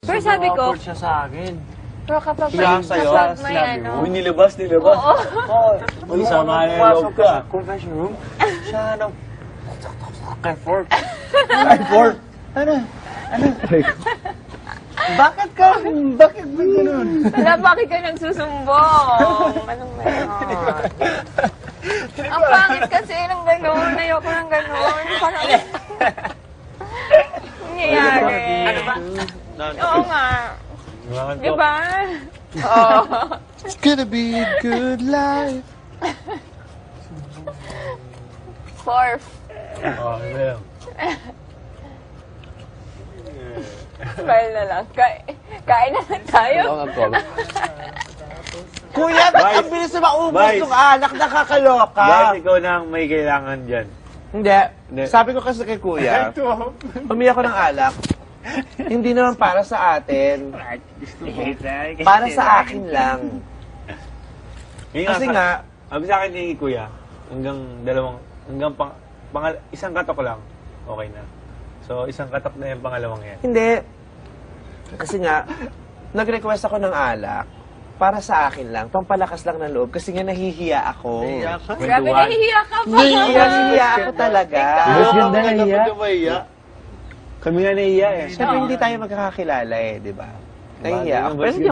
Pero sabi ko, awkward siya sa akin. pero kapag may ano. Uy, nilabas. Oo. Uy, sama na yung loob ka. Confession room, siya kay Fort. Ano? Bakit ba ganun? Wala, bakit ka nagsusumbong? Anong meron? Ang pangit kasi ng gano'n. Ayoko ng gano'n. Parang... nangyayari. Ano ba? Oo nga. Di ba? Oo. It's gonna be a good life. Fourth. Oh, yeah. Smile na lang. Kain na lang tayo. Kuya, ba't ang bilis na maubos Vice. ng alak? Nakakaloka. Guys, ikaw na ang may kailangan dyan. Hindi. Sabi ko kasi kay Kuya, umiyak ko ng alak. Hindi naman para sa atin. Para sa akin lang. Kasi nga, sabi sa akin ni Kuya, isang katok lang, okay na. So, isang katok na yung pangalawang yan. hindi. Kasi nga, nag-request ako ng alak para sa akin lang. Pampalakas lang ng loob. Kasi nga nahihiya ako. Grabe, nahihiya ka pa. Nahihiya ako talaga. Mas ganda na hiya. Kami nga nahiya eh. Siyempre, hindi tayo magkakakilala eh, di ba? Nahihiya ako. Pero hindi